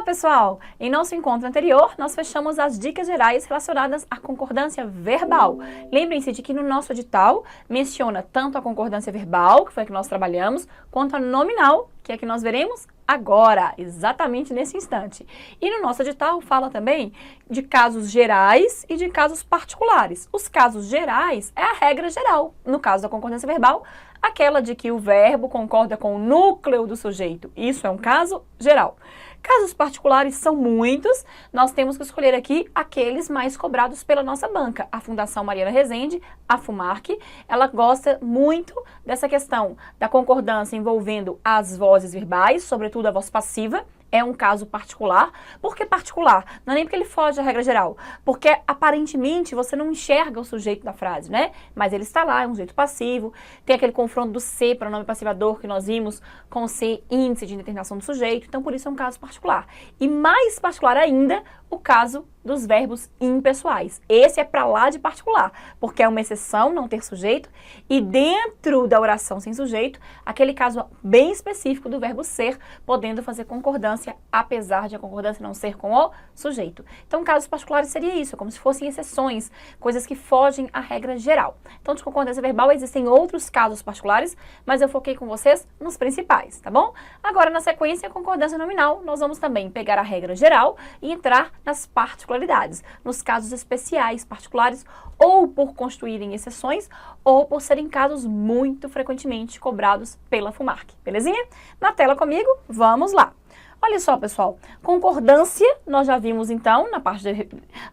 pessoal! Em nosso encontro anterior, nós fechamos as dicas gerais relacionadas à concordância verbal. Lembrem-se de que no nosso edital menciona tanto a concordância verbal, que foi a que nós trabalhamos, quanto a nominal, que é a que nós veremos agora, exatamente nesse instante. E no nosso edital fala também de casos gerais e de casos particulares. Os casos gerais é a regra geral. No caso da concordância verbal, aquela de que o verbo concorda com o núcleo do sujeito. Isso é um caso geral. Casos particulares são muitos, nós temos que escolher aqui aqueles mais cobrados pela nossa banca. A Fundação Mariana Rezende, a FUMARC, ela gosta muito dessa questão da concordância envolvendo as vozes verbais, sobretudo a voz passiva. É um caso particular. Por que particular? Não é nem porque ele foge da regra geral, porque aparentemente você não enxerga o sujeito da frase, né? Mas ele está lá, é um sujeito passivo, tem aquele confronto do ser, pronome passivador, que nós vimos com o ser, índice de indeterminação do sujeito, então por isso é um caso particular. E mais particular ainda, o caso dos verbos impessoais. Esse é para lá de particular, porque é uma exceção não ter sujeito, e dentro da oração sem sujeito, aquele caso bem específico do verbo ser, podendo fazer concordância, apesar de a concordância não ser com o sujeito. Então, casos particulares seria isso, como se fossem exceções, coisas que fogem à regra geral. Então, de concordância verbal existem outros casos particulares, mas eu foquei com vocês nos principais, tá bom? Agora, na sequência, concordância nominal, nós vamos também pegar a regra geral e entrar nas particularidades, nos casos especiais, particulares, ou por constituírem exceções, ou por serem casos muito frequentemente cobrados pela FUMARC, belezinha? Na tela comigo, vamos lá! Olha só, pessoal, concordância, nós já vimos então, na parte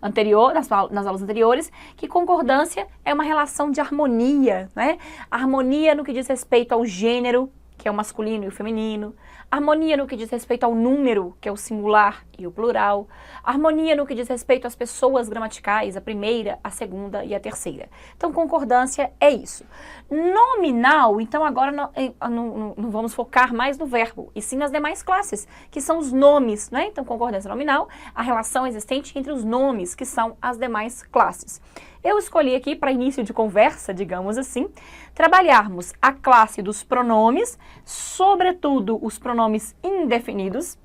anterior, nas aulas anteriores, que concordância é uma relação de harmonia, né? Harmonia no que diz respeito ao gênero, que é o masculino e o feminino, harmonia no que diz respeito ao número, que é o singular e o plural, harmonia no que diz respeito às pessoas gramaticais, a primeira, a segunda e a terceira. Então, concordância é isso. Nominal, então agora não vamos focar mais no verbo, e sim nas demais classes, que são os nomes, né? Então, concordância nominal, a relação existente entre os nomes, que são as demais classes. Eu escolhi aqui, para início de conversa, digamos assim, trabalharmos a classe dos pronomes, sobretudo os pronomes indefinidos,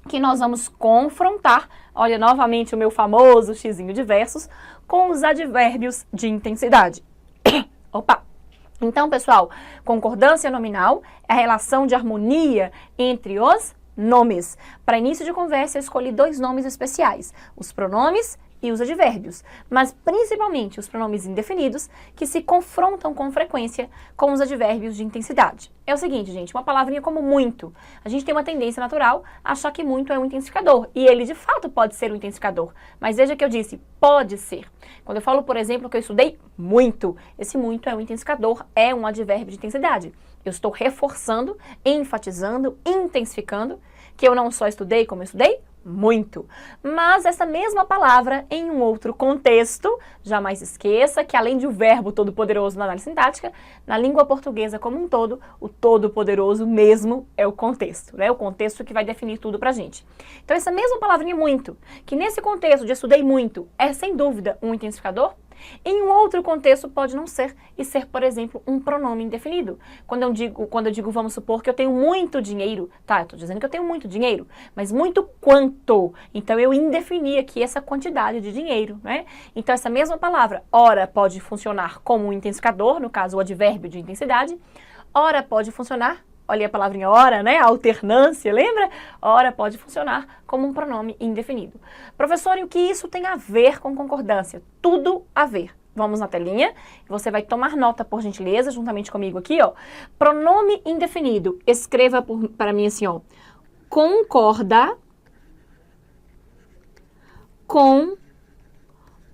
que nós vamos confrontar, olha novamente o meu famoso xizinho de versos, com os advérbios de intensidade. Opa! Então, pessoal, concordância nominal é a relação de harmonia entre os nomes. Para início de conversa, eu escolhi dois nomes especiais, os pronomes e os advérbios, mas principalmente os pronomes indefinidos, que se confrontam com frequência com os advérbios de intensidade. É o seguinte, gente, uma palavrinha como muito. A gente tem uma tendência natural a achar que muito é um intensificador, e ele de fato pode ser um intensificador, mas veja que eu disse, pode ser. Quando eu falo, por exemplo, que eu estudei muito, esse muito é um intensificador, é um advérbio de intensidade. Eu estou reforçando, enfatizando, intensificando, que eu não só estudei como eu estudei muito. Mas essa mesma palavra, em um outro contexto, jamais esqueça que além de o verbo todo-poderoso na análise sintática, na língua portuguesa como um todo, o todo-poderoso mesmo é o contexto, né? O contexto que vai definir tudo pra gente. Então essa mesma palavrinha muito, que nesse contexto de estudei muito, é sem dúvida um intensificador, em um outro contexto pode não ser, e ser, por exemplo, um pronome indefinido. Quando eu digo, vamos supor que eu tenho muito dinheiro, tá, eu estou dizendo que eu tenho muito dinheiro, mas muito quanto? Então eu indefini aqui essa quantidade de dinheiro, né? Então essa mesma palavra, ora pode funcionar como um intensificador, no caso o advérbio de intensidade, ora pode funcionar, olha a palavrinha ora, né? A alternância, lembra? Ora pode funcionar como um pronome indefinido. Professor, e o que isso tem a ver com concordância? Tudo a ver. Vamos na telinha, você vai tomar nota, por gentileza, juntamente comigo aqui, ó. Pronome indefinido, escreva para mim assim, ó. Concorda com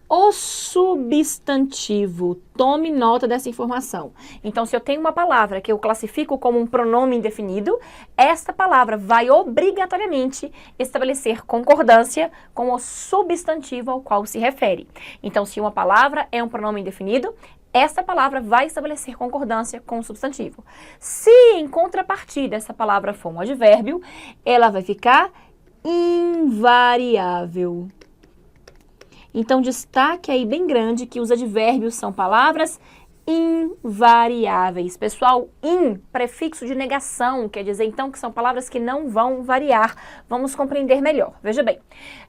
o substantivo. Tome nota dessa informação. Então, se eu tenho uma palavra que eu classifico como um pronome indefinido, esta palavra vai obrigatoriamente estabelecer concordância com o substantivo ao qual se refere. Então, se uma palavra é um pronome indefinido, esta palavra vai estabelecer concordância com o substantivo. Se, em contrapartida, essa palavra for um advérbio, ela vai ficar invariável. Então, destaque aí bem grande que os advérbios são palavras invariáveis. Pessoal, prefixo de negação, quer dizer então que são palavras que não vão variar. Vamos compreender melhor. Veja bem,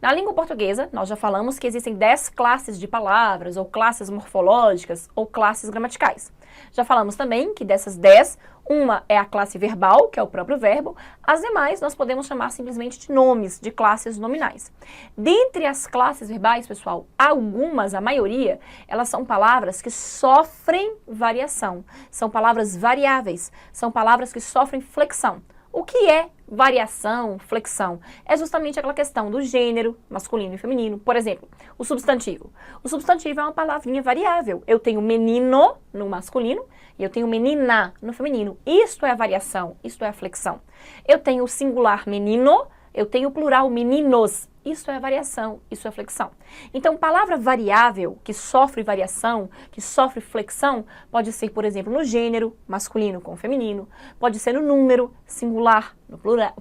na língua portuguesa, nós já falamos que existem 10 classes de palavras, ou classes morfológicas, ou classes gramaticais. Já falamos também que dessas 10, uma é a classe verbal, que é o próprio verbo, as demais nós podemos chamar simplesmente de nomes, de classes nominais. Dentre as classes verbais, pessoal, algumas, a maioria, elas são palavras que sofrem variação, são palavras variáveis, são palavras que sofrem flexão. O que é variação, flexão? É justamente aquela questão do gênero, masculino e feminino. Por exemplo, o substantivo. O substantivo é uma palavrinha variável. Eu tenho menino no masculino e eu tenho menina no feminino. Isto é a variação, isto é a flexão. Eu tenho o singular menino, eu tenho o plural meninos. Isso é variação, isso é flexão. Então, palavra variável, que sofre variação, que sofre flexão, pode ser, por exemplo, no gênero, masculino com feminino, pode ser no número, singular, no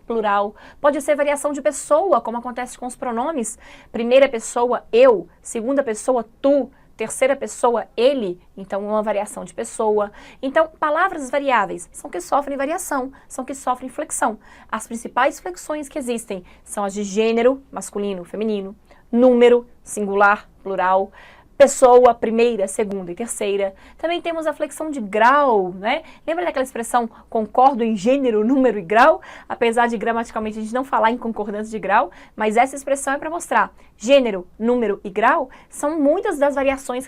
plural, pode ser variação de pessoa, como acontece com os pronomes. Primeira pessoa, eu, segunda pessoa, tu, terceira pessoa, ele, então uma variação de pessoa. Então, palavras variáveis são que sofrem variação, são que sofrem flexão. As principais flexões que existem são as de gênero, masculino, feminino, número, singular, plural, pessoa, primeira, segunda e terceira. Também temos a flexão de grau, né? Lembra daquela expressão concordo em gênero, número e grau? Apesar de gramaticalmente a gente não falar em concordância de grau, mas essa expressão é para mostrar gênero, número e grau são muitas das variações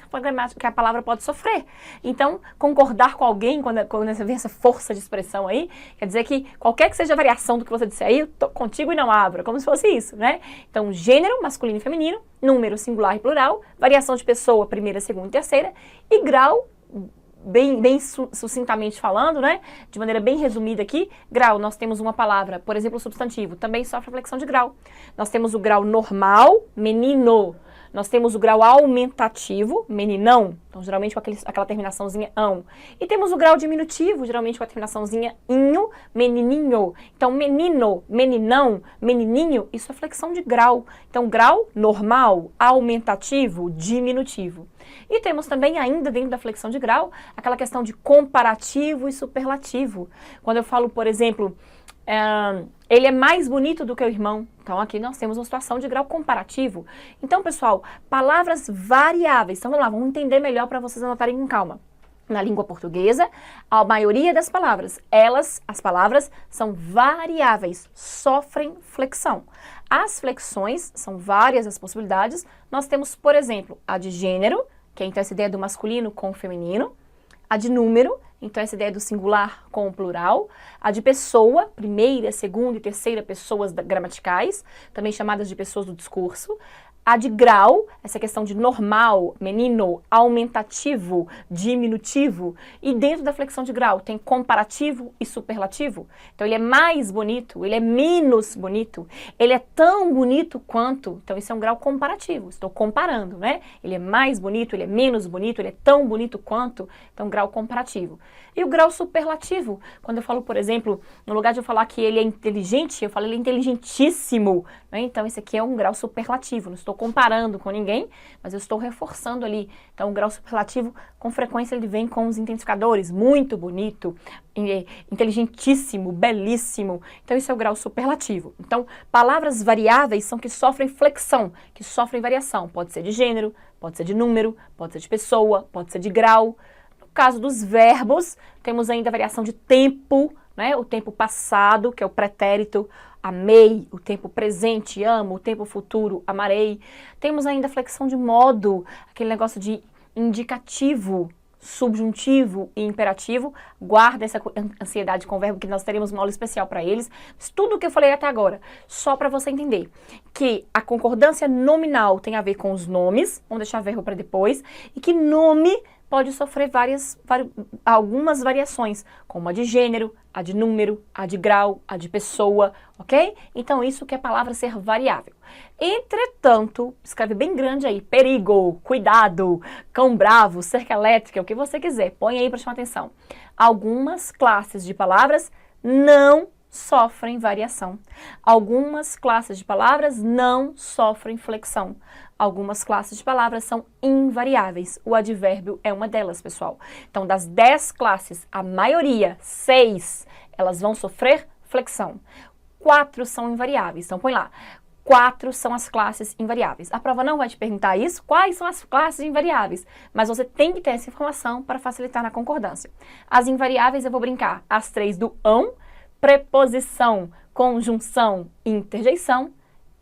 que a palavra pode sofrer. Então, concordar com alguém, quando você vê essa força de expressão aí, quer dizer que qualquer que seja a variação do que você disser aí, eu tô contigo e não abro, como se fosse isso, né? Então, gênero, masculino e feminino, número, singular e plural, variação de pessoa, primeira, segunda e terceira, e grau, bem sucintamente falando, né? De maneira bem resumida aqui, grau, nós temos uma palavra, por exemplo, o substantivo, também sofre flexão de grau. Nós temos o grau normal, menino. Nós temos o grau aumentativo, meninão, então geralmente com aquela terminaçãozinha ão. E temos o grau diminutivo, geralmente com a terminaçãozinha inho, menininho. Então menino, meninão, menininho, isso é flexão de grau. Então grau normal, aumentativo, diminutivo. E temos também ainda dentro da flexão de grau, aquela questão de comparativo e superlativo. Quando eu falo, por exemplo, ele é mais bonito do que o irmão. Então, aqui nós temos uma situação de grau comparativo. Então, pessoal, palavras variáveis. Então, vamos lá, vamos entender melhor para vocês anotarem com calma. Na língua portuguesa, a maioria das palavras, as palavras são variáveis, sofrem flexão. As flexões, são várias as possibilidades. Nós temos, por exemplo, a de gênero, que é então essa ideia do masculino com o feminino. A de número, então essa ideia do singular com o plural. A de pessoa, primeira, segunda e terceira pessoas gramaticais, também chamadas de pessoas do discurso. A de grau, essa questão de normal, menino, aumentativo, diminutivo. E dentro da flexão de grau tem comparativo e superlativo. Então ele é mais bonito, ele é menos bonito, ele é tão bonito quanto. Então isso é um grau comparativo, estou comparando, né? Ele é mais bonito, ele é menos bonito, ele é tão bonito quanto. Então grau comparativo. E o grau superlativo, quando eu falo, por exemplo, no lugar de eu falar que ele é inteligente, eu falo ele é inteligentíssimo. Né? Então esse aqui é um grau superlativo, não estou comparando com ninguém, mas eu estou reforçando ali. Então, o grau superlativo, com frequência, ele vem com os intensificadores. Muito bonito, inteligentíssimo, belíssimo. Então, isso é o grau superlativo. Então, palavras variáveis são que sofrem flexão, que sofrem variação. Pode ser de gênero, pode ser de número, pode ser de pessoa, pode ser de grau. No caso dos verbos, temos ainda a variação de tempo, né? O tempo passado, que é o pretérito, amei, o tempo presente, amo, o tempo futuro, amarei. Temos ainda a flexão de modo, aquele negócio de indicativo, subjuntivo e imperativo. Guarda essa ansiedade com o verbo, que nós teremos uma aula especial para eles. Mas tudo o que eu falei até agora, só para você entender que a concordância nominal tem a ver com os nomes, vamos deixar verbo para depois, e que nome pode sofrer algumas variações, como a de gênero, a de número, a de grau, a de pessoa, ok? Então, isso que é a palavra ser variável. Entretanto, escreve bem grande aí, perigo, cuidado, cão bravo, cerca elétrica, o que você quiser, põe aí para chamar atenção. Algumas classes de palavras não sofrem variação. Algumas classes de palavras não sofrem flexão. Algumas classes de palavras são invariáveis. O advérbio é uma delas, pessoal. Então, das 10 classes, a maioria, 6, elas vão sofrer flexão. 4 são invariáveis. Então, põe lá. 4 são as classes invariáveis. A prova não vai te perguntar isso, quais são as classes invariáveis, mas você tem que ter essa informação para facilitar na concordância. As invariáveis eu vou brincar, as 3 do ão, preposição, conjunção e interjeição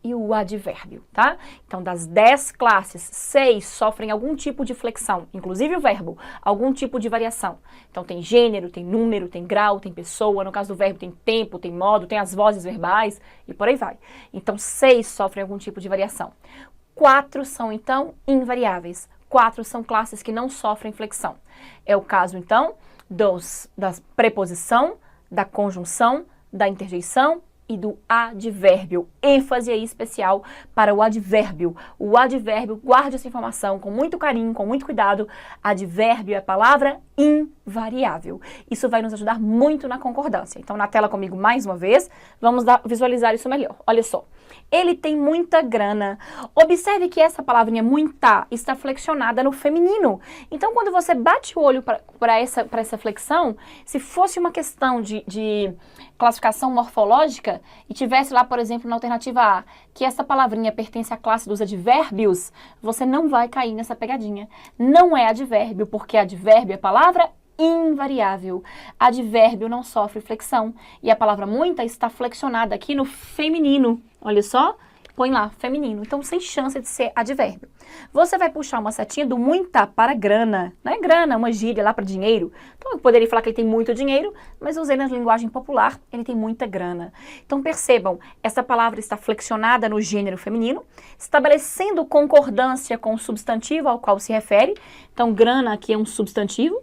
e o advérbio, tá? Então, das 10 classes, 6 sofrem algum tipo de flexão, inclusive o verbo, algum tipo de variação. Então, tem gênero, tem número, tem grau, tem pessoa, no caso do verbo tem tempo, tem modo, tem as vozes verbais e por aí vai. Então, 6 sofrem algum tipo de variação. 4 são, então, invariáveis. 4 são classes que não sofrem flexão. É o caso, então, da preposição, da conjunção, da interjeição e do advérbio. ênfase aí especial para o advérbio. O advérbio, guarde essa informação com muito carinho, com muito cuidado. Advérbio é a palavra invariável. Isso vai nos ajudar muito na concordância. Então, na tela comigo mais uma vez, vamos visualizar isso melhor. Olha só. Ele tem muita grana. Observe que essa palavrinha muita está flexionada no feminino. Então, quando você bate o olho para essa flexão, se fosse uma questão de classificação morfológica e tivesse lá, por exemplo, na alternativa A, que essa palavrinha pertence à classe dos advérbios, você não vai cair nessa pegadinha. Não é advérbio, porque advérbio é palavra invariável. Advérbio não sofre flexão. E a palavra muita está flexionada aqui no feminino. Olha só, põe lá, feminino. Então, sem chance de ser advérbio. Você vai puxar uma setinha do muita para grana. Não é grana, uma gíria lá para dinheiro. Então, eu poderia falar que ele tem muito dinheiro, mas usei na linguagem popular, ele tem muita grana. Então, percebam, essa palavra está flexionada no gênero feminino, estabelecendo concordância com o substantivo ao qual se refere. Então, grana aqui é um substantivo.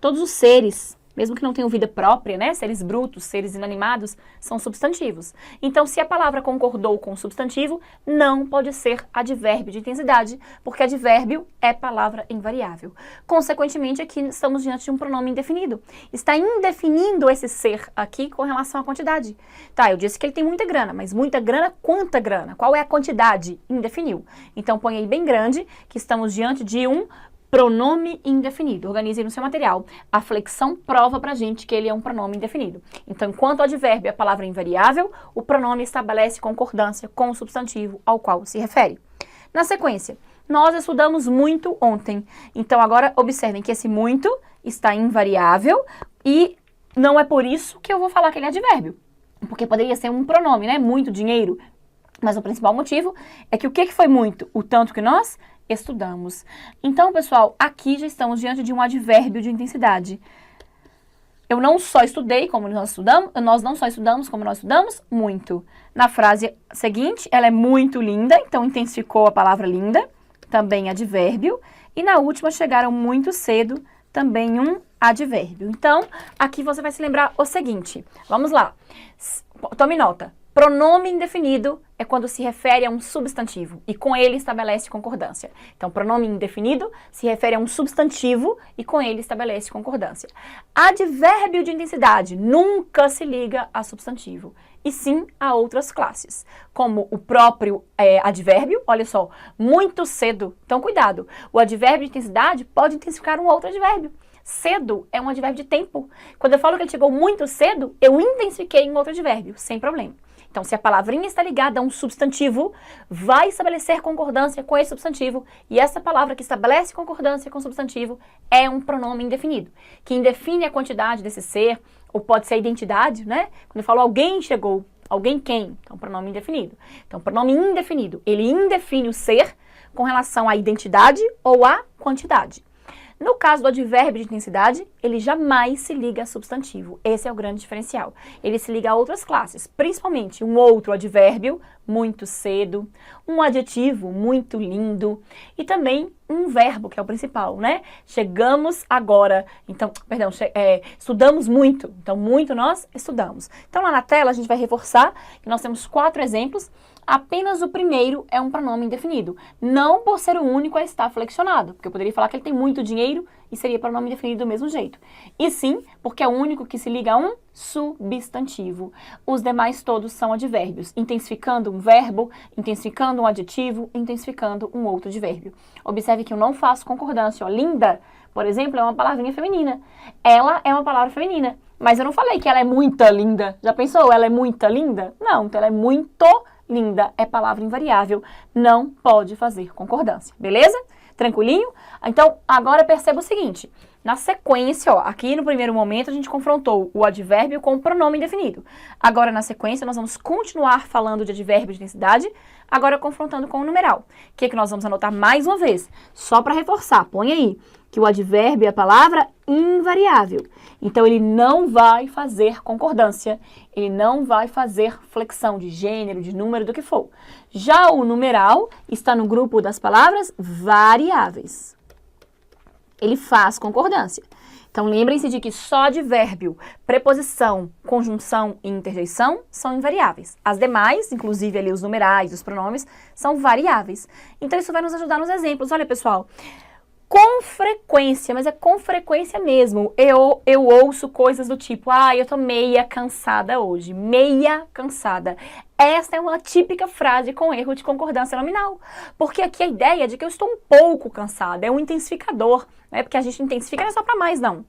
Todos os seres, mesmo que não tenham vida própria, né? Seres brutos, seres inanimados, são substantivos. Então, se a palavra concordou com o substantivo, não pode ser advérbio de intensidade, porque advérbio é palavra invariável. Consequentemente, aqui estamos diante de um pronome indefinido. Está indefinindo esse ser aqui com relação à quantidade. Tá, eu disse que ele tem muita grana, mas muita grana, quanta grana? Qual é a quantidade? Indefiniu. Então, põe aí bem grande que estamos diante de um pronome indefinido. Organize no seu material. A flexão prova pra gente que ele é um pronome indefinido. Então, enquanto o advérbio é a palavra invariável, o pronome estabelece concordância com o substantivo ao qual se refere. Na sequência, nós estudamos muito ontem. Então, agora observem que esse muito está invariável e não é por isso que eu vou falar que ele é advérbio. Porque poderia ser um pronome, né? Muito dinheiro. Mas o principal motivo é que o que foi muito? O tanto que nós estudamos. Então, pessoal, aqui já estamos diante de um advérbio de intensidade. Eu não só estudei como nós estudamos, nós não só estudamos como nós estudamos, muito. Na frase seguinte, ela é muito linda, então intensificou a palavra linda, também advérbio. E na última, chegaram muito cedo, também um advérbio. Então, aqui você vai se lembrar o seguinte, vamos lá. Tome nota. Pronome indefinido é quando se refere a um substantivo e com ele estabelece concordância. Então, pronome indefinido se refere a um substantivo e com ele estabelece concordância. Advérbio de intensidade nunca se liga a substantivo, e sim a outras classes, como o próprio advérbio, olha só, muito cedo. Então, cuidado, o advérbio de intensidade pode intensificar um outro advérbio. Cedo é um advérbio de tempo. Quando eu falo que ele chegou muito cedo, eu intensifiquei em outro advérbio, sem problema. Então, se a palavrinha está ligada a um substantivo, vai estabelecer concordância com esse substantivo, e essa palavra que estabelece concordância com o substantivo é um pronome indefinido, que indefine a quantidade desse ser, ou pode ser a identidade, né? Quando eu falo alguém chegou, alguém quem? Então, pronome indefinido. Então, pronome indefinido, ele indefine o ser com relação à identidade ou à quantidade. No caso do advérbio de intensidade, ele jamais se liga a substantivo. Esse é o grande diferencial. Ele se liga a outras classes, principalmente um outro advérbio, muito cedo, um adjetivo, muito lindo, e também um verbo, que é o principal, né? Chegamos agora, então, perdão, estudamos muito, então muito nós estudamos. Então lá na tela a gente vai reforçar que nós temos 4 exemplos, apenas o primeiro é um pronome indefinido, não por ser o único a estar flexionado, porque eu poderia falar que ele tem muito dinheiro e seria pronome indefinido do mesmo jeito. E sim, porque é o único que se liga a um substantivo. Os demais todos são advérbios, intensificando um verbo, intensificando um adjetivo, intensificando um outro advérbio. Observe que eu não faço concordância. Ó, linda, por exemplo, é uma palavrinha feminina. Ela é uma palavra feminina. Mas eu não falei que ela é muito linda. Já pensou? Ela é muito linda? Não, então ela é muito linda. É palavra invariável. Não pode fazer concordância. Beleza? Tranquilinho? Então, agora perceba o seguinte. Na sequência, ó, aqui no primeiro momento a gente confrontou o advérbio com o pronome indefinido. Agora, na sequência, nós vamos continuar falando de advérbio de intensidade, agora confrontando com o numeral. O que nós vamos anotar mais uma vez? Só para reforçar, põe aí que o advérbio é a palavra invariável. Então, ele não vai fazer concordância, ele não vai fazer flexão de gênero, de número, do que for. Já o numeral está no grupo das palavras variáveis. Ele faz concordância. Então, lembrem-se de que só advérbio, preposição, conjunção e interjeição são invariáveis. As demais, inclusive ali os numerais, os pronomes, são variáveis. Então, isso vai nos ajudar nos exemplos. Olha, pessoal, com frequência, mas é com frequência mesmo, eu ouço coisas do tipo, eu tô meia cansada hoje, meia cansada. Essa é uma típica frase com erro de concordância nominal, porque aqui a ideia é de que eu estou um pouco cansada, é um intensificador, né? Porque a gente intensifica não é só para mais, não.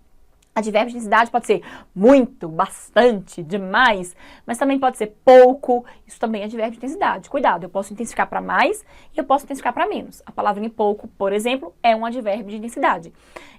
Advérbio de intensidade pode ser muito, bastante, demais, mas também pode ser pouco, isso também é advérbio de intensidade. Cuidado, eu posso intensificar para mais e eu posso intensificar para menos. A palavra em pouco, por exemplo, é um advérbio de intensidade.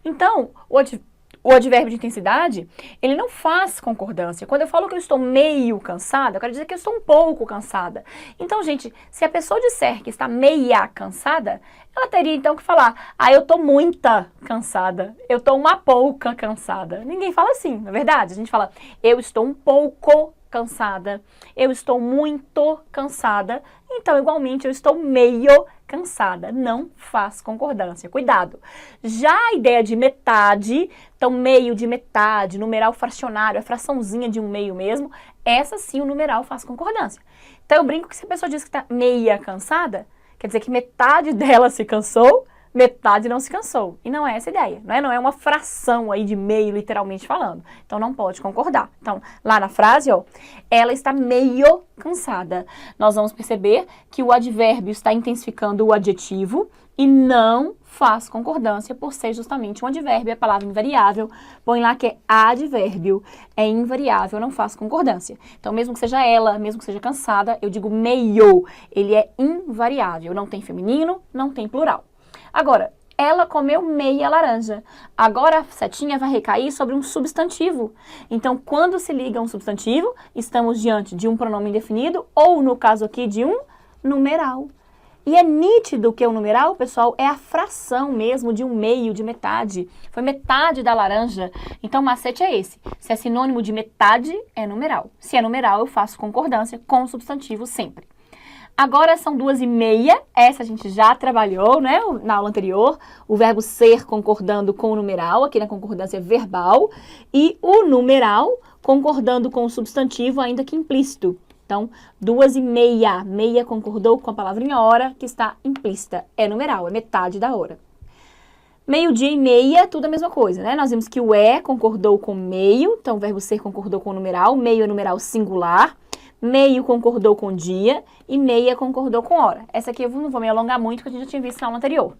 Então, o advérbio de intensidade, ele não faz concordância. Quando eu falo que eu estou meio cansada, eu quero dizer que eu estou um pouco cansada. Então, gente, se a pessoa disser que está meia cansada, ela teria então que falar, eu estou muita cansada, eu estou uma pouca cansada. Ninguém fala assim, na verdade. A gente fala, eu estou um pouco cansada, eu estou muito cansada, então, igualmente, eu estou meio cansada. Não faz concordância. Cuidado. Já a ideia de metade, então meio de metade, numeral fracionário, a fraçãozinha de um meio mesmo, essa sim o numeral faz concordância. Então, eu brinco que se a pessoa diz que está meia cansada, quer dizer que metade dela se cansou, metade não se cansou. E não é essa a ideia, não é uma fração aí de meio, literalmente falando. Então, não pode concordar. Então, lá na frase, ó, ela está meio cansada. Nós vamos perceber que o advérbio está intensificando o adjetivo e não faz concordância por ser justamente um advérbio, a palavra invariável. Põe lá que é advérbio, é invariável, não faz concordância. Então, mesmo que seja ela, mesmo que seja cansada, eu digo meio, ele é invariável. Não tem feminino, não tem plural. Agora, ela comeu meia laranja. Agora a setinha vai recair sobre um substantivo. Então, quando se liga a um substantivo, estamos diante de um pronome indefinido ou, no caso aqui, de um numeral. E é nítido que o numeral, pessoal, é a fração mesmo de um meio, de metade. Foi metade da laranja. Então, o macete é esse. Se é sinônimo de metade, é numeral. Se é numeral, eu faço concordância com o substantivo sempre. Agora são 2h30, essa a gente já trabalhou, né, na aula anterior, o verbo ser concordando com o numeral, aqui na concordância verbal, e o numeral concordando com o substantivo, ainda que implícito. Então, 2h30, meia concordou com a palavrinha hora, que está implícita, é numeral, é metade da hora. Meio-dia e meia, tudo a mesma coisa, né? Nós vimos que o concordou com meio, então o verbo ser concordou com o numeral, meio é numeral singular, meio concordou com dia e meia concordou com hora. Essa aqui eu não vou me alongar muito, porque a gente já tinha visto na aula anterior.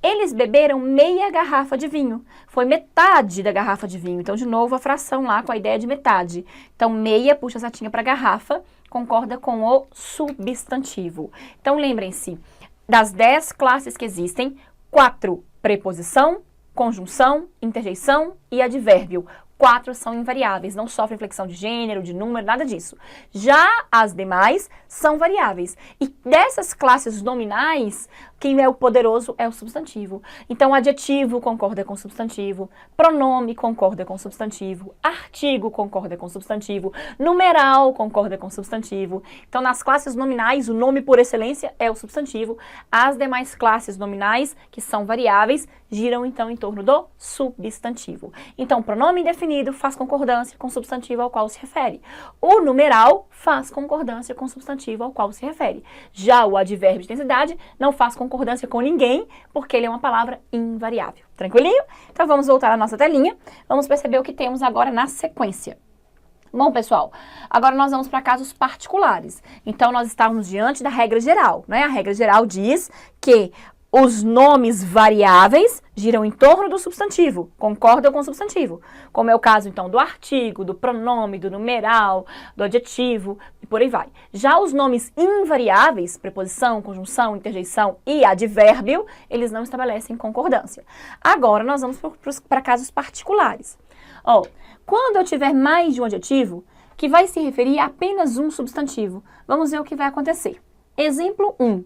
Eles beberam meia garrafa de vinho. Foi metade da garrafa de vinho. Então, de novo, a fração lá com a ideia de metade. Então, meia, puxa a setinha para garrafa, concorda com o substantivo. Então, lembrem-se, das 10 classes que existem, 4, preposição, conjunção, interjeição e advérbio. 4 são invariáveis, não sofrem flexão de gênero, de número, nada disso. Já as demais são variáveis. E dessas classes nominais, quem é o poderoso é o substantivo. Então, adjetivo concorda com substantivo, pronome concorda com substantivo, artigo concorda com substantivo, numeral concorda com substantivo. Então, nas classes nominais, o nome por excelência é o substantivo. As demais classes nominais, que são variáveis, giram então em torno do substantivo. Então, pronome indefinido faz concordância com o substantivo ao qual se refere. O numeral faz concordância com o substantivo ao qual se refere. Já o advérbio de intensidade não faz concordância concordância com ninguém, porque ele é uma palavra invariável. Tranquilinho? Então vamos voltar à nossa telinha. Vamos perceber o que temos agora na sequência. Bom, pessoal, agora nós vamos para casos particulares. Então, nós estávamos diante da regra geral, né? A regra geral diz que os nomes variáveis giram em torno do substantivo, concordam com o substantivo, como é o caso, então, do artigo, do pronome, do numeral, do adjetivo, e por aí vai. Já os nomes invariáveis, preposição, conjunção, interjeição e advérbio, eles não estabelecem concordância. Agora, nós vamos para casos particulares. Quando eu tiver mais de um adjetivo, que vai se referir a apenas um substantivo, vamos ver o que vai acontecer. Exemplo 1.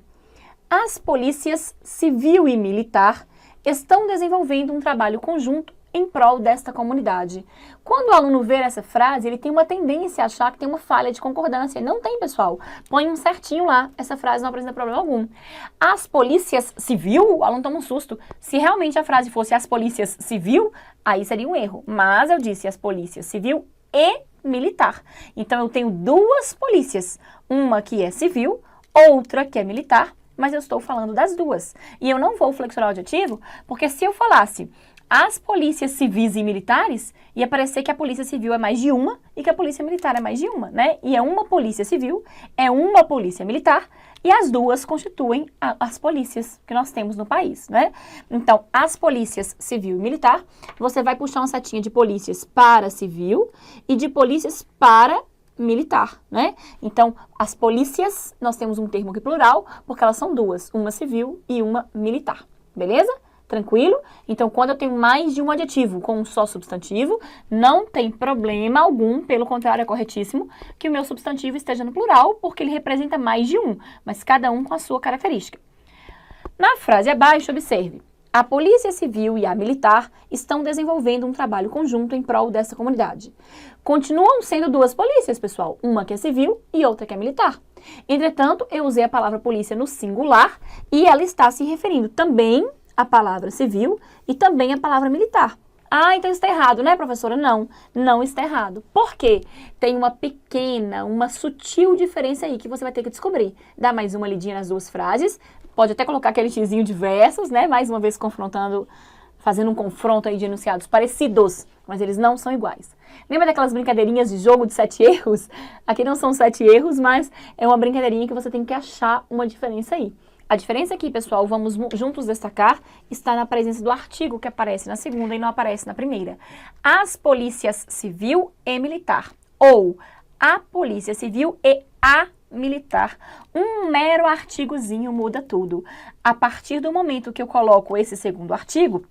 As polícias civil e militar estão desenvolvendo um trabalho conjunto em prol desta comunidade. Quando o aluno vê essa frase, ele tem uma tendência a achar que tem uma falha de concordância. Não tem, pessoal. Põe um certinho lá. Essa frase não apresenta problema algum. As polícias civil, o aluno toma um susto. Se realmente a frase fosse as polícias civil, aí seria um erro. Mas eu disse as polícias civil e militar. Então eu tenho duas polícias. Uma que é civil, outra que é militar, mas eu estou falando das duas. E eu não vou flexionar o adjetivo, porque se eu falasse as polícias civis e militares, ia parecer que a polícia civil é mais de uma e que a polícia militar é mais de uma, né? E é uma polícia civil, é uma polícia militar e as duas constituem as polícias que nós temos no país, né? Então, as polícias civil e militar, você vai puxar uma setinha de polícias para civil e de polícias para militar, né? Então, as polícias, nós temos um termo aqui plural, porque elas são duas, uma civil e uma militar, beleza? Tranquilo? Então, quando eu tenho mais de um adjetivo com um só substantivo, não tem problema algum, pelo contrário, é corretíssimo, que o meu substantivo esteja no plural, porque ele representa mais de um, mas cada um com a sua característica. Na frase abaixo, observe. A polícia civil e a militar estão desenvolvendo um trabalho conjunto em prol dessa comunidade. Continuam sendo duas polícias, pessoal, uma que é civil e outra que é militar. Entretanto, eu usei a palavra polícia no singular e ela está se referindo também a palavra civil e também a palavra militar. Ah, então está errado, né, professora? Não, não está errado. Por quê? Tem uma pequena, uma sutil diferença aí que você vai ter que descobrir. Dá mais uma lidinha nas duas frases, pode até colocar aquele xizinho de versos, né, mais uma vez confrontando, fazendo um confronto aí de enunciados parecidos, mas eles não são iguais. Lembra daquelas brincadeirinhas de jogo de 7 erros? Aqui não são 7 erros, mas é uma brincadeirinha que você tem que achar uma diferença aí. A diferença aqui, pessoal, vamos juntos destacar, está na presença do artigo que aparece na segunda e não aparece na primeira. As polícias civil e militar, ou a polícia civil e a militar. Um mero artigozinho muda tudo. A partir do momento que eu coloco esse segundo artigo,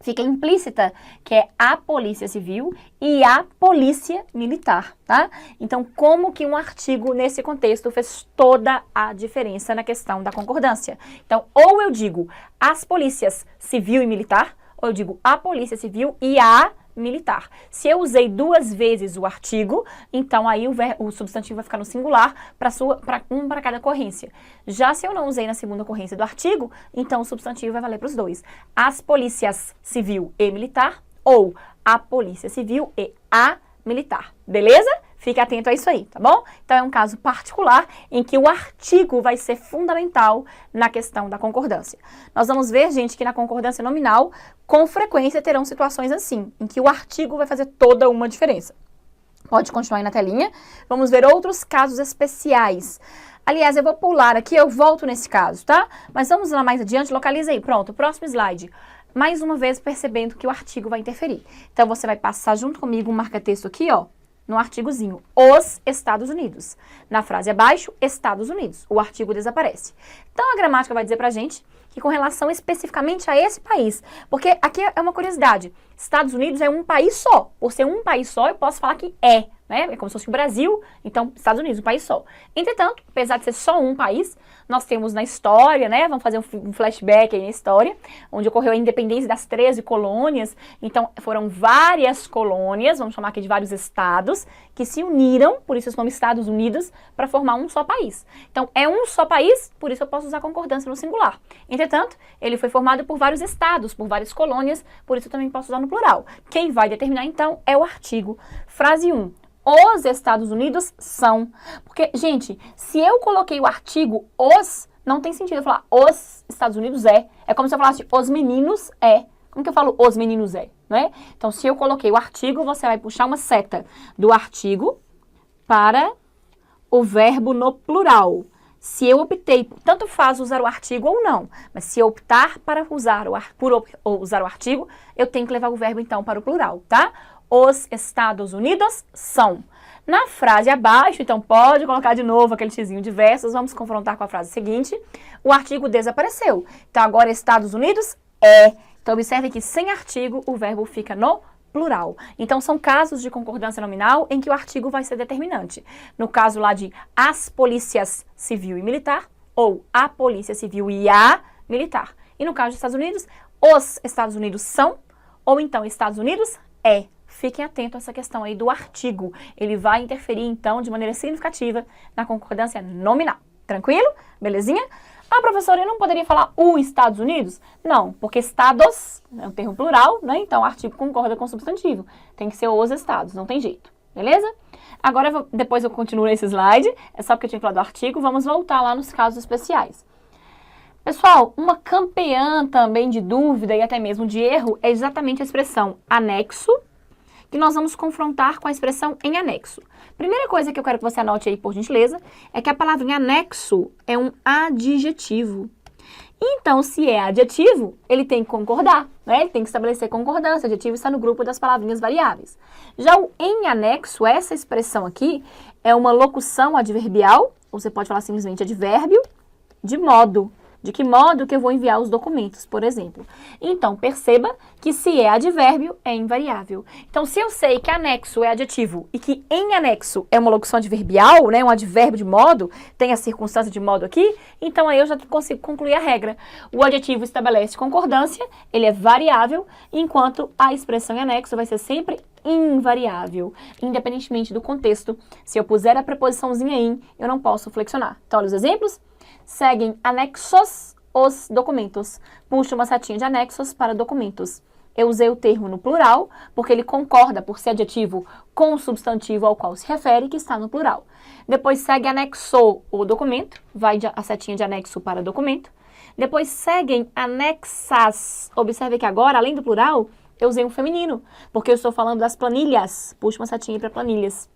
fica implícita que é a polícia civil e a polícia militar, tá? Então, como que um artigo nesse contexto fez toda a diferença na questão da concordância? Então, ou eu digo as polícias civil e militar, ou eu digo a polícia civil e a militar. Se eu usei duas vezes o artigo, então aí o substantivo vai ficar no singular para cada ocorrência. Já se eu não usei na segunda ocorrência do artigo, então o substantivo vai valer para os dois. As polícias civil e militar ou a polícia civil e a militar. Beleza? Fique atento a isso aí, tá bom? Então é um caso particular em que o artigo vai ser fundamental na questão da concordância. Nós vamos ver, gente, que na concordância nominal, com frequência terão situações assim, em que o artigo vai fazer toda uma diferença. Pode continuar aí na telinha. Vamos ver outros casos especiais. Aliás, eu vou pular aqui, eu volto nesse caso, tá? Mas vamos lá mais adiante, localiza aí. Pronto, próximo slide. Mais uma vez percebendo que o artigo vai interferir. Então você vai passar junto comigo um marca-texto aqui, ó. No artigozinho, os Estados Unidos. Na frase abaixo, Estados Unidos. O artigo desaparece. Então, a gramática vai dizer pra gente que com relação especificamente a esse país, porque aqui é uma curiosidade, Estados Unidos é um país só. Por ser um país só, eu posso falar que é, né? É como se fosse o Brasil, então Estados Unidos, um país só. Entretanto, apesar de ser só um país, nós temos na história, né? Vamos fazer um flashback aí na história, onde ocorreu a independência das 13 colônias. Então, foram várias colônias, vamos chamar aqui de vários estados, que se uniram, por isso os nomes Estados Unidos, para formar um só país. Então, é um só país, por isso eu posso usar concordância no singular. Entretanto, ele foi formado por vários estados, por várias colônias, por isso eu também posso usar no plural. Quem vai determinar, então, é o artigo. Frase 1. Os Estados Unidos são. Porque, gente, se eu coloquei o artigo os, Não tem sentido eu falar os Estados Unidos é. É como se eu falasse os meninos é. Como que eu falo os meninos é, né? Então, se eu coloquei o artigo, você vai puxar uma seta do artigo para o verbo no plural. Se eu optei, tanto faz usar o artigo ou não, mas se eu optar para usar usar o artigo, eu tenho que levar o verbo, então, para o plural, tá? Os Estados Unidos são. Na frase abaixo, então pode colocar de novo aquele xizinho de versos, vamos confrontar com a frase seguinte. O artigo desapareceu. Então, agora Estados Unidos é. Então, observe que sem artigo, o verbo fica no plural. Então, são casos de concordância nominal em que o artigo vai ser determinante. No caso lá de as polícias civil e militar, ou a polícia civil e a militar. E no caso dos Estados Unidos, os Estados Unidos são, ou então Estados Unidos é. Fiquem atentos a essa questão aí do artigo. Ele vai interferir, então, de maneira significativa na concordância nominal. Tranquilo? Belezinha? Ah, professora, eu não poderia falar o Estados Unidos? Não, porque estados é um termo plural, né? Então, o artigo concorda com o substantivo. Tem que ser os estados, não tem jeito. Beleza? Agora, depois eu continuo nesse slide. É só porque eu tinha falado do artigo. Vamos voltar lá nos casos especiais. Pessoal, uma campeã também de dúvida e até mesmo de erro é exatamente a expressão anexo, que nós vamos confrontar com a expressão em anexo. Primeira coisa que eu quero que você anote aí, por gentileza, é que a palavra anexo é um adjetivo. Então, se é adjetivo, ele tem que concordar, né? Ele tem que estabelecer concordância. Adjetivo está no grupo das palavrinhas variáveis. Já o em anexo, essa expressão aqui, é uma locução adverbial, ou você pode falar simplesmente advérbio, de modo. De que modo que eu vou enviar os documentos, por exemplo. Então, perceba que se é advérbio, é invariável. Então, se eu sei que anexo é adjetivo e que em anexo é uma locução adverbial, né, um advérbio de modo, tem a circunstância de modo aqui, então aí eu já consigo concluir a regra. O adjetivo estabelece concordância, ele é variável, enquanto a expressão em anexo vai ser sempre invariável, independentemente do contexto. Se eu puser a preposiçãozinha em, eu não posso flexionar. Então, olha os exemplos. Seguem anexos os documentos. Puxo uma setinha de anexos para documentos. Eu usei o termo no plural, porque ele concorda, por ser adjetivo, com o substantivo ao qual se refere, que está no plural. Depois segue anexou o documento, vai a setinha de anexo para documento. Depois seguem anexas. Observe que agora, além do plural, eu usei um feminino, porque eu estou falando das planilhas. Puxo uma setinha para planilhas.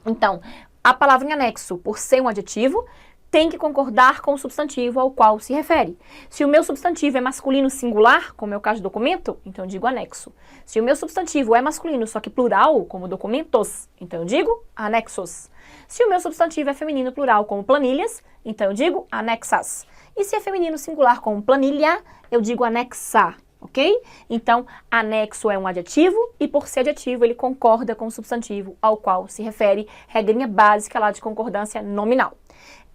Então, a palavra em anexo, por ser um adjetivo, tem que concordar com o substantivo ao qual se refere. Se o meu substantivo é masculino singular, como é o caso de documento, então eu digo anexo. Se o meu substantivo é masculino, só que plural, como documentos, então eu digo anexos. Se o meu substantivo é feminino plural, como planilhas, então eu digo anexas. E se é feminino singular, como planilha, eu digo anexar. Ok? Então, anexo é um adjetivo e, por ser adjetivo, ele concorda com o substantivo ao qual se refere, regrinha básica lá de concordância nominal.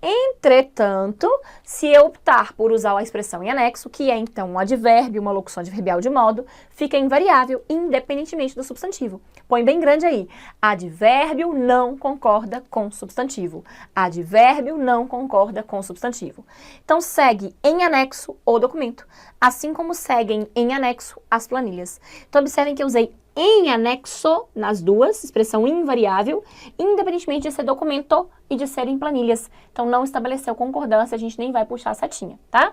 Entretanto, se eu optar por usar a expressão em anexo, que é então um advérbio, uma locução adverbial de modo, fica invariável, independentemente do substantivo. Põe bem grande aí. Advérbio não concorda com substantivo. Advérbio não concorda com substantivo. Então, segue em anexo o documento, assim como seguem em anexo as planilhas. Então, observem que eu usei em anexo nas duas, expressão invariável, independentemente de ser documento e de ser em planilhas. Então, não estabeleceu concordância, a gente nem vai puxar a setinha, tá?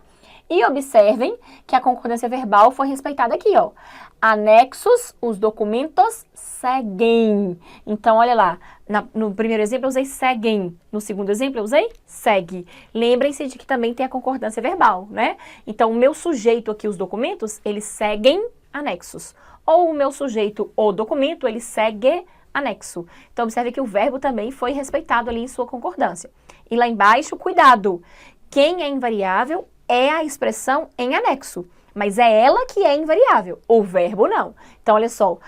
E observem que a concordância verbal foi respeitada aqui, ó. Anexos, os documentos seguem. Então, olha lá, no primeiro exemplo eu usei seguem, no segundo exemplo eu usei segue. Lembrem-se de que também tem a concordância verbal, né? Então, o meu sujeito aqui, os documentos, eles seguem anexos. Ou o meu sujeito, o documento, ele segue anexo. Então, observe que o verbo também foi respeitado ali em sua concordância. E lá embaixo, cuidado. Quem é invariável é a expressão em anexo. Mas é ela que é invariável. O verbo não. Então, olha só.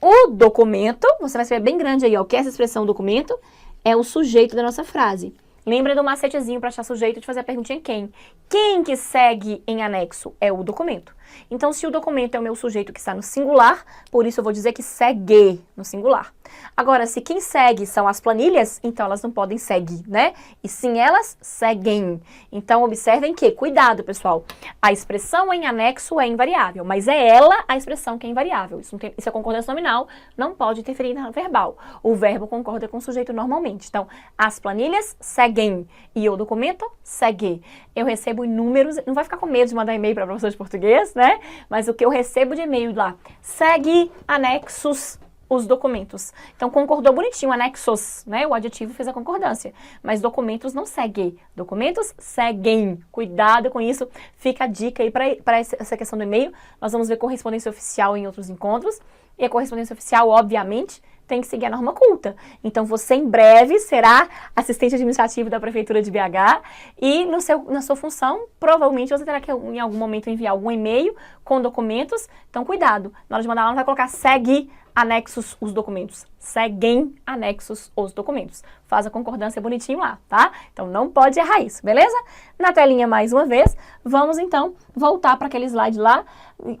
O documento, você vai escrever bem grande aí, ó, que essa expressão documento é o sujeito da nossa frase. Lembra do macetezinho para achar sujeito de fazer a perguntinha quem? Quem que segue em anexo é o documento. Então, se o documento é o meu sujeito que está no singular, por isso eu vou dizer que segue no singular. Agora, se quem segue são as planilhas, então elas não podem seguir, né? E sim, elas seguem. Então, observem que, cuidado, pessoal, a expressão em anexo é invariável, mas é ela a expressão que é invariável. Isso é concordância nominal, não pode interferir na verbal. O verbo concorda com o sujeito normalmente. Então, as planilhas seguem. seguem. E o documento segue. Eu recebo inúmeros, não vai ficar com medo de mandar e-mail para professor de português, né? Mas o que eu recebo de e-mail lá, segue anexos os documentos. Então, concordou bonitinho, anexos, né? O adjetivo fez a concordância. Mas documentos não seguem. Documentos seguem. Cuidado com isso. Fica a dica aí para essa questão do e-mail. Nós vamos ver correspondência oficial em outros encontros. E a correspondência oficial, obviamente, tem que seguir a norma culta. Então, você em breve será assistente administrativo da Prefeitura de BH e na sua função, provavelmente você terá que em algum momento enviar algum e-mail com documentos. Então, cuidado. Na hora de mandar lá, não vai colocar segue anexos os documentos. Seguem anexos os documentos. Faz a concordância bonitinho lá, tá? Então, não pode errar isso, beleza? Na telinha, mais uma vez, vamos então voltar para aquele slide lá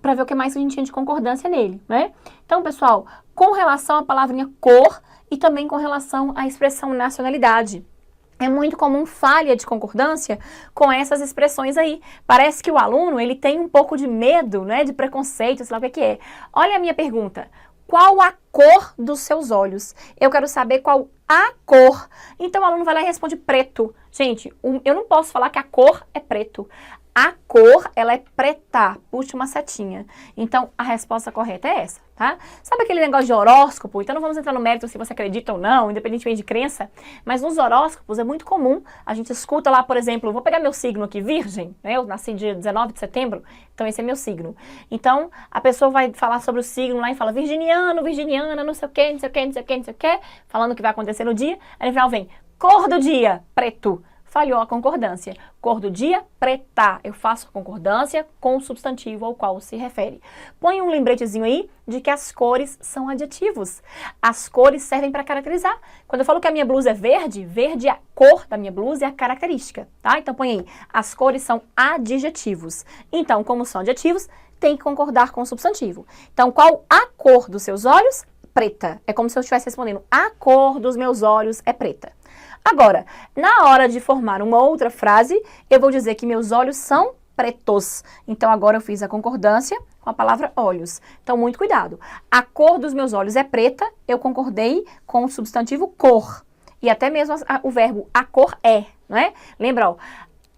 para ver o que mais a gente tinha de concordância nele, né? Então, pessoal, com relação à palavrinha cor e também com relação à expressão nacionalidade. É muito comum falha de concordância com essas expressões aí. Parece que o aluno, ele tem um pouco de medo, né, de preconceito, sei lá o que é. Olha a minha pergunta. Qual a cor dos seus olhos? Eu quero saber qual a cor. Então, o aluno vai lá e responde preto. Gente, eu não posso falar que a cor é preto. A cor, ela é preta. Puxa uma setinha. Então, a resposta correta é essa, tá? Sabe aquele negócio de horóscopo? Então, não vamos entrar no mérito se você acredita ou não, independentemente de crença. Mas nos horóscopos é muito comum. A gente escuta lá, por exemplo, vou pegar meu signo aqui, Virgem, né? Eu nasci dia 19 de setembro, então esse é meu signo. Então, a pessoa vai falar sobre o signo lá e fala virginiano, virginiana, não sei o quê, não sei o quê, não sei o quê, não sei o quê, falando o que vai acontecer no dia. Aí no final vem, cor do dia, preto. Falhou a concordância. Cor do dia, preta. Eu faço a concordância com o substantivo ao qual se refere. Põe um lembretezinho aí de que as cores são adjetivos. As cores servem para caracterizar. Quando eu falo que a minha blusa é verde, verde é a cor da minha blusa, é a característica, tá? Então põe aí, as cores são adjetivos. Então, como são adjetivos, tem que concordar com o substantivo. Então, qual a cor dos seus olhos? Preta. É como se eu estivesse respondendo, a cor dos meus olhos é preta. Agora, na hora de formar uma outra frase, eu vou dizer que meus olhos são pretos. Então, agora eu fiz a concordância com a palavra olhos. Então, muito cuidado. A cor dos meus olhos é preta, eu concordei com o substantivo cor. E até mesmo o verbo a cor é, não é? Lembra, ó,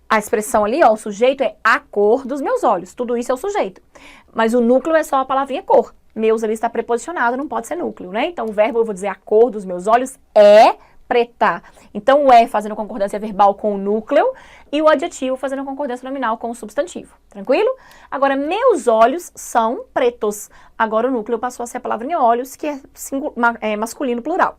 a expressão ali, ó, o sujeito é a cor dos meus olhos. Tudo isso é o sujeito. Mas o núcleo é só a palavrinha cor. Meus ali está preposicionado, não pode ser núcleo, né? Então, o verbo, eu vou dizer a cor dos meus olhos é preta. Então, o é fazendo concordância verbal com o núcleo e o adjetivo fazendo concordância nominal com o substantivo. Tranquilo? Agora, meus olhos são pretos. Agora, o núcleo passou a ser a palavrinha olhos, que é masculino plural.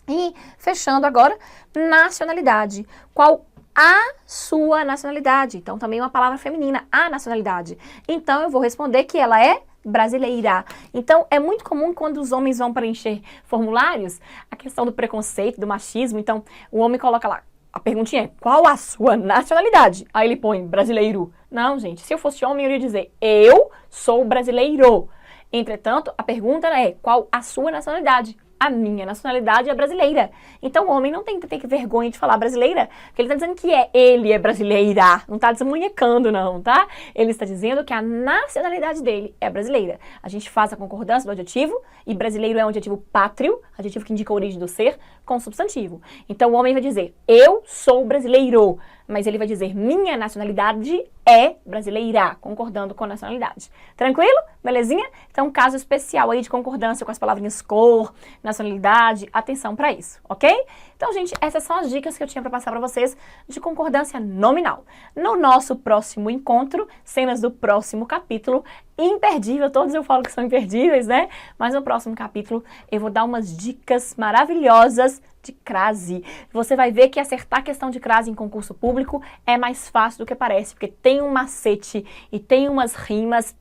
E, fechando agora, nacionalidade. Qual a sua nacionalidade? Então, também uma palavra feminina, a nacionalidade. Então, eu vou responder que ela é brasileira. Então, é muito comum quando os homens vão preencher formulários, a questão do preconceito, do machismo. Então, o homem coloca lá, a perguntinha é, qual a sua nacionalidade? Aí ele põe, brasileiro. Não, gente, se eu fosse homem, eu iria dizer, eu sou brasileiro. Entretanto, a pergunta é, qual a sua nacionalidade? A minha nacionalidade é brasileira. Então, o homem não tem que ter vergonha de falar brasileira, porque ele está dizendo que ele é brasileira. Não está desmunhecando, não, tá? Ele está dizendo que a nacionalidade dele é brasileira. A gente faz a concordância do adjetivo, e brasileiro é um adjetivo pátrio, adjetivo que indica a origem do ser, com substantivo. Então, o homem vai dizer, eu sou brasileiro. Mas ele vai dizer, minha nacionalidade é brasileira, concordando com a nacionalidade. Tranquilo? Belezinha? Então, um caso especial aí de concordância com as palavrinhas cor, nacionalidade, atenção para isso, ok? Então, gente, essas são as dicas que eu tinha para passar para vocês de concordância nominal. No nosso próximo encontro, cenas do próximo capítulo, imperdível, todos eu falo que são imperdíveis, né? Mas no próximo capítulo eu vou dar umas dicas maravilhosas de crase. Você vai ver que acertar a questão de crase em concurso público é mais fácil do que parece, porque tem um macete e tem umas rimas,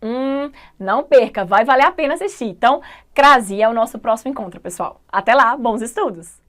não perca, vai valer a pena assistir. Então, crase é o nosso próximo encontro, pessoal. Até lá, bons estudos!